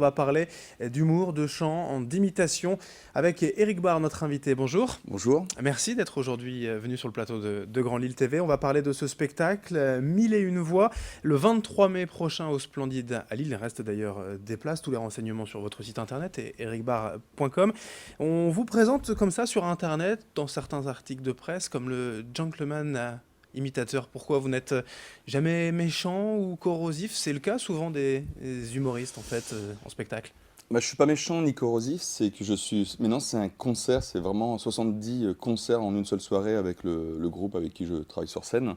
va parler d'humour, de chant, d'imitation avec Éric Barre, notre invité. Bonjour. Bonjour. Merci d'être aujourd'hui venu sur le plateau de Grand Lille TV. On va parler de ce spectacle, 1001 voix, le 23 mai prochain au Splendide à Lille. Il reste d'ailleurs des places, tous les renseignements sur votre site internet et ericbarre.com. On vous présente comme ça sur internet, dans certains articles de presse, comme le gentleman imitateur. Pourquoi vous n'êtes jamais méchant ou corrosif? C'est le cas souvent des humoristes en fait en spectacle. Je ne suis pas méchant ni corrosif, c'est que je suis... Maintenant c'est un concert, c'est vraiment 70 concerts en une seule soirée avec le groupe avec qui je travaille sur scène.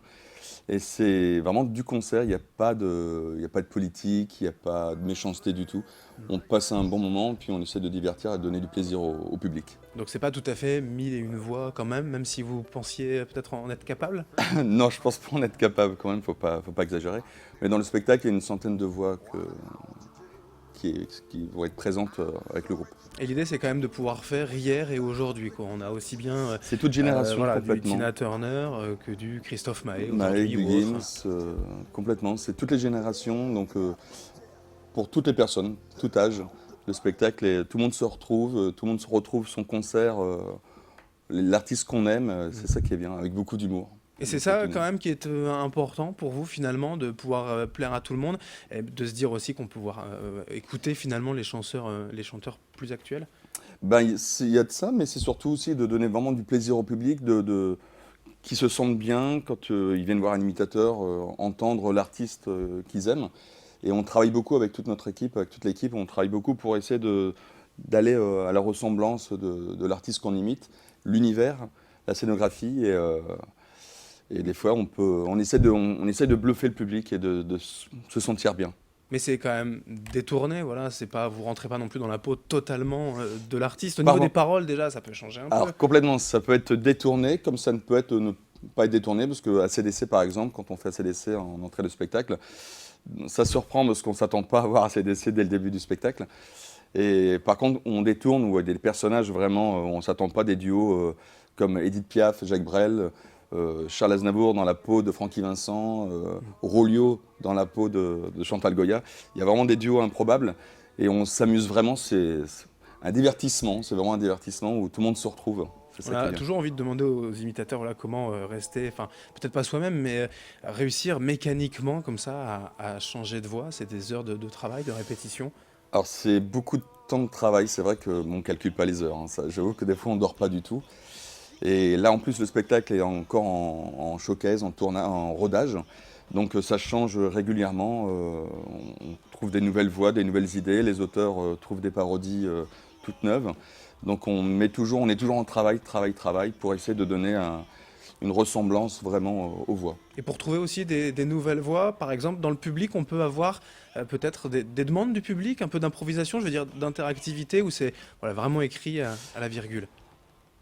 Et c'est vraiment du concert, il n'y a pas de politique, il n'y a pas de méchanceté du tout. On passe un bon moment, puis on essaie de divertir et de donner du plaisir au public. Donc c'est pas tout à fait 1001 voix quand même si vous pensiez peut-être en être capable? Non, je pense pas en être capable quand même, faut pas exagérer. Mais dans le spectacle, il y a une centaine de voix qui vont être présentes avec le groupe. Et l'idée, c'est quand même de pouvoir faire hier et aujourd'hui, quoi. On a aussi bien c'est toute génération, du Tina Turner que du Christophe Maé, du Gims, complètement. C'est toutes les générations, donc pour toutes les personnes, tout âge. Le spectacle, tout le monde se retrouve, tout le monde se retrouve son concert, l'artiste qu'on aime, c'est ça qui est bien, avec beaucoup d'humour. Et c'est ça quand même qui est important pour vous finalement, de pouvoir plaire à tout le monde, et de se dire aussi qu'on peut pouvoir écouter finalement les chanteurs plus actuels. Il y a de ça, mais c'est surtout aussi de donner vraiment du plaisir au public, qu'ils se sentent bien quand ils viennent voir un imitateur, entendre l'artiste qu'ils aiment. Et on travaille beaucoup avec toute notre équipe, avec toute l'équipe, on travaille beaucoup pour essayer d'aller à la ressemblance de l'artiste qu'on imite, l'univers, la scénographie. Et des fois, on essaie de bluffer le public et de se sentir bien. Mais c'est quand même détourné, voilà. C'est pas, vous rentrez pas non plus dans la peau totalement de l'artiste. Au niveau des paroles, déjà, ça peut changer un peu. Alors complètement, ça peut être détourné, comme ça ne peut être ne pas être détourné, parce qu'à CDC, par exemple, quand on fait CDC en entrée de spectacle, ça surprend parce qu'on ne s'attend pas à voir ACDC dès le début du spectacle. Et par contre, on détourne, ou des personnages vraiment, on ne s'attend pas, des duos comme Edith Piaf, Jacques Brel, Charles Aznavour dans la peau de Francky Vincent, Rolio dans la peau de Chantal Goya. Il y a vraiment des duos improbables et on s'amuse vraiment, c'est un divertissement, c'est vraiment un divertissement où tout le monde se retrouve. On a toujours envie de demander aux imitateurs comment rester, peut-être pas soi-même, mais réussir mécaniquement comme ça à changer de voix. C'est des heures de travail, de répétition. Alors c'est beaucoup de temps de travail, c'est vrai qu'on ne calcule pas les heures. J'avoue que des fois on ne dort pas du tout. Et là en plus le spectacle est encore en showcase, en rodage. Donc ça change régulièrement, on trouve des nouvelles voix, des nouvelles idées, les auteurs trouvent des parodies toutes neuves. Donc on est toujours en travail pour essayer de donner une ressemblance vraiment aux voix. Et pour trouver aussi des nouvelles voix, par exemple dans le public, on peut avoir peut-être des demandes du public, un peu d'improvisation, je veux dire d'interactivité, où c'est vraiment écrit à la virgule.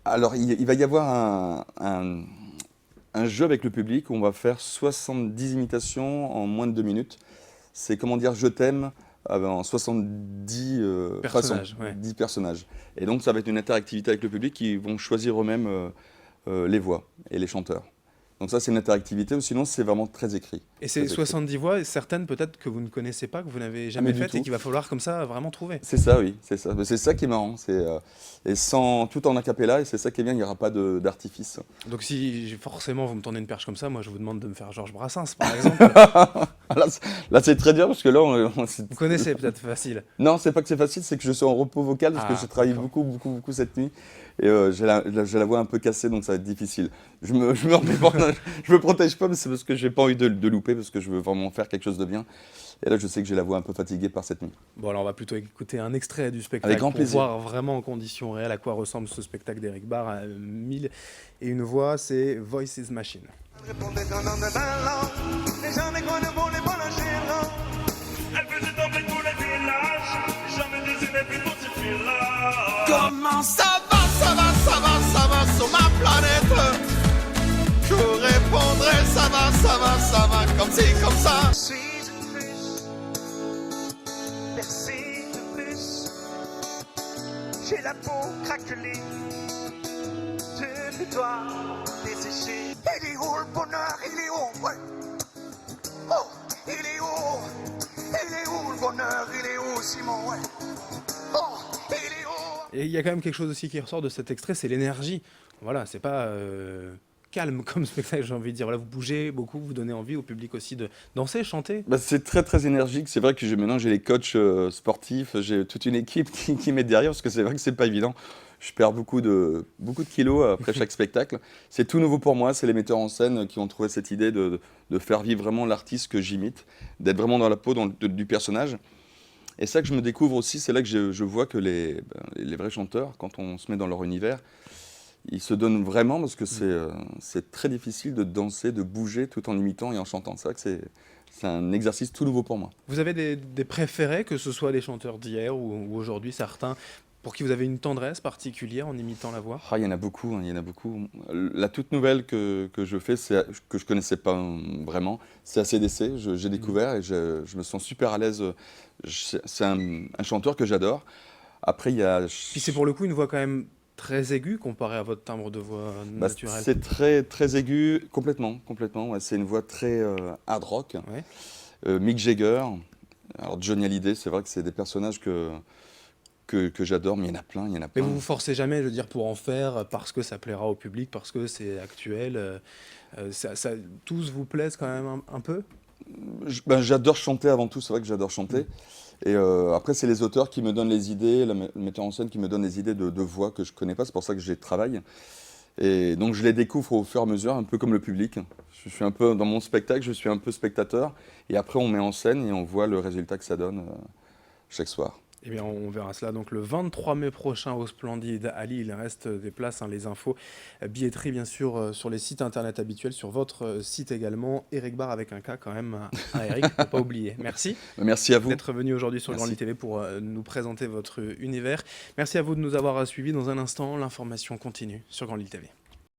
Alors il va y avoir un jeu avec le public où on va faire 70 imitations en moins de 2 minutes. C'est comment dire je t'aime en 70 personnages, façons, 10 personnages. Et donc ça va être une interactivité avec le public qui vont choisir eux-mêmes les voix et les chanteurs. Donc ça c'est une interactivité, ou sinon c'est vraiment très écrit. Et c'est 70 voix, et certaines peut-être que vous ne connaissez pas, que vous n'avez jamais faites et qu'il va falloir comme ça vraiment trouver. C'est ça, oui, c'est ça. C'est ça qui est marrant, et tout en a cappella, et c'est ça qui est bien, il n'y aura pas d'artifice. Donc si forcément vous me tendez une perche comme ça, moi je vous demande de me faire Georges Brassens par exemple. Là c'est très dur parce que là vous connaissez peut-être facile. Non, c'est pas que c'est facile, c'est que je suis en repos vocal parce que j'ai travaillé beaucoup cette nuit. Et j'ai la voix un peu cassée, donc ça va être difficile. Je me protège pas, mais c'est parce que j'ai pas envie de louper, parce que je veux vraiment faire quelque chose de bien. Et là, je sais que j'ai la voix un peu fatiguée par cette nuit. Bon, alors on va plutôt écouter un extrait du spectacle avec grand plaisir. Voir vraiment en conditions réelles à quoi ressemble ce spectacle d'Éric Barre à 1001 voix, c'est Voices Machine. Comment ça va sur ma planète? Je vous répondrai ça va, comme ci, comme ça. Suis de plus, percée de plus. J'ai la peau craquelée, de mes doigts desséchés. Il est où le bonheur? Il est où? Ouais. Oh, il est où? Il est où le bonheur? Il est où? Simon, ouais. Oh, et Léo. Et il y a quand même quelque chose aussi qui ressort de cet extrait, c'est l'énergie. Voilà, c'est pas calme comme spectacle, j'ai envie de dire. Voilà, vous bougez beaucoup, vous donnez envie au public aussi de danser, chanter. Bah, c'est très très énergique. C'est vrai que maintenant j'ai les coachs sportifs, j'ai toute une équipe qui m'aide derrière parce que c'est vrai que c'est pas évident. Je perds beaucoup de kilos après chaque spectacle. C'est tout nouveau pour moi. C'est les metteurs en scène qui ont trouvé cette idée de faire vivre vraiment l'artiste que j'imite, d'être vraiment dans la peau du personnage. Et ça que je me découvre aussi, c'est là que je vois que les vrais chanteurs, quand on se met dans leur univers, ils se donnent vraiment parce que c'est très difficile de danser, de bouger tout en imitant et en chantant. C'est vrai que c'est un exercice tout nouveau pour moi. Vous avez des préférés, que ce soit les chanteurs d'hier ou aujourd'hui, certains pour qui vous avez une tendresse particulière en imitant la voix? Ah, il y en a beaucoup, hein, il y en a beaucoup. La toute nouvelle que je fais, que je connaissais pas vraiment, c'est ACDC. J'ai découvert et je me sens super à l'aise. C'est un chanteur que j'adore. Après, il y a... Puis c'est pour le coup une voix quand même très aiguë comparé à votre timbre de voix Bah, naturel. c'est très, très aigu, complètement. Ouais, c'est une voix très hard rock. Ouais. Mick Jagger, alors Johnny Hallyday, c'est vrai que c'est des personnages que j'adore, mais il y en a plein, Mais vous vous forcez jamais, je veux dire, pour en faire, parce que ça plaira au public, parce que c'est actuel. Tous vous plaisent quand même un peu? J'adore chanter avant tout, c'est vrai que j'adore chanter. Et après, c'est les auteurs qui me donnent les idées, le metteur en scène qui me donne les idées de voix que je connais pas, c'est pour ça que j'y travaille. Et donc je les découvre au fur et à mesure, un peu comme le public. Je suis un peu dans mon spectacle, je suis un peu spectateur, et après on met en scène et on voit le résultat que ça donne chaque soir. Eh bien, on verra cela donc le 23 mai prochain au Splendide à Lille. Il reste des places, hein, les infos, billetterie bien sûr sur les sites internet habituels, sur votre site également. Eric Barre avec un K quand même à Eric, faut pas oublier. Merci. Merci à vous. D'être venu aujourd'hui sur Grand Lille TV pour nous présenter votre univers. Merci à vous de nous avoir suivis. Dans un instant, l'information continue sur Grand Lille TV.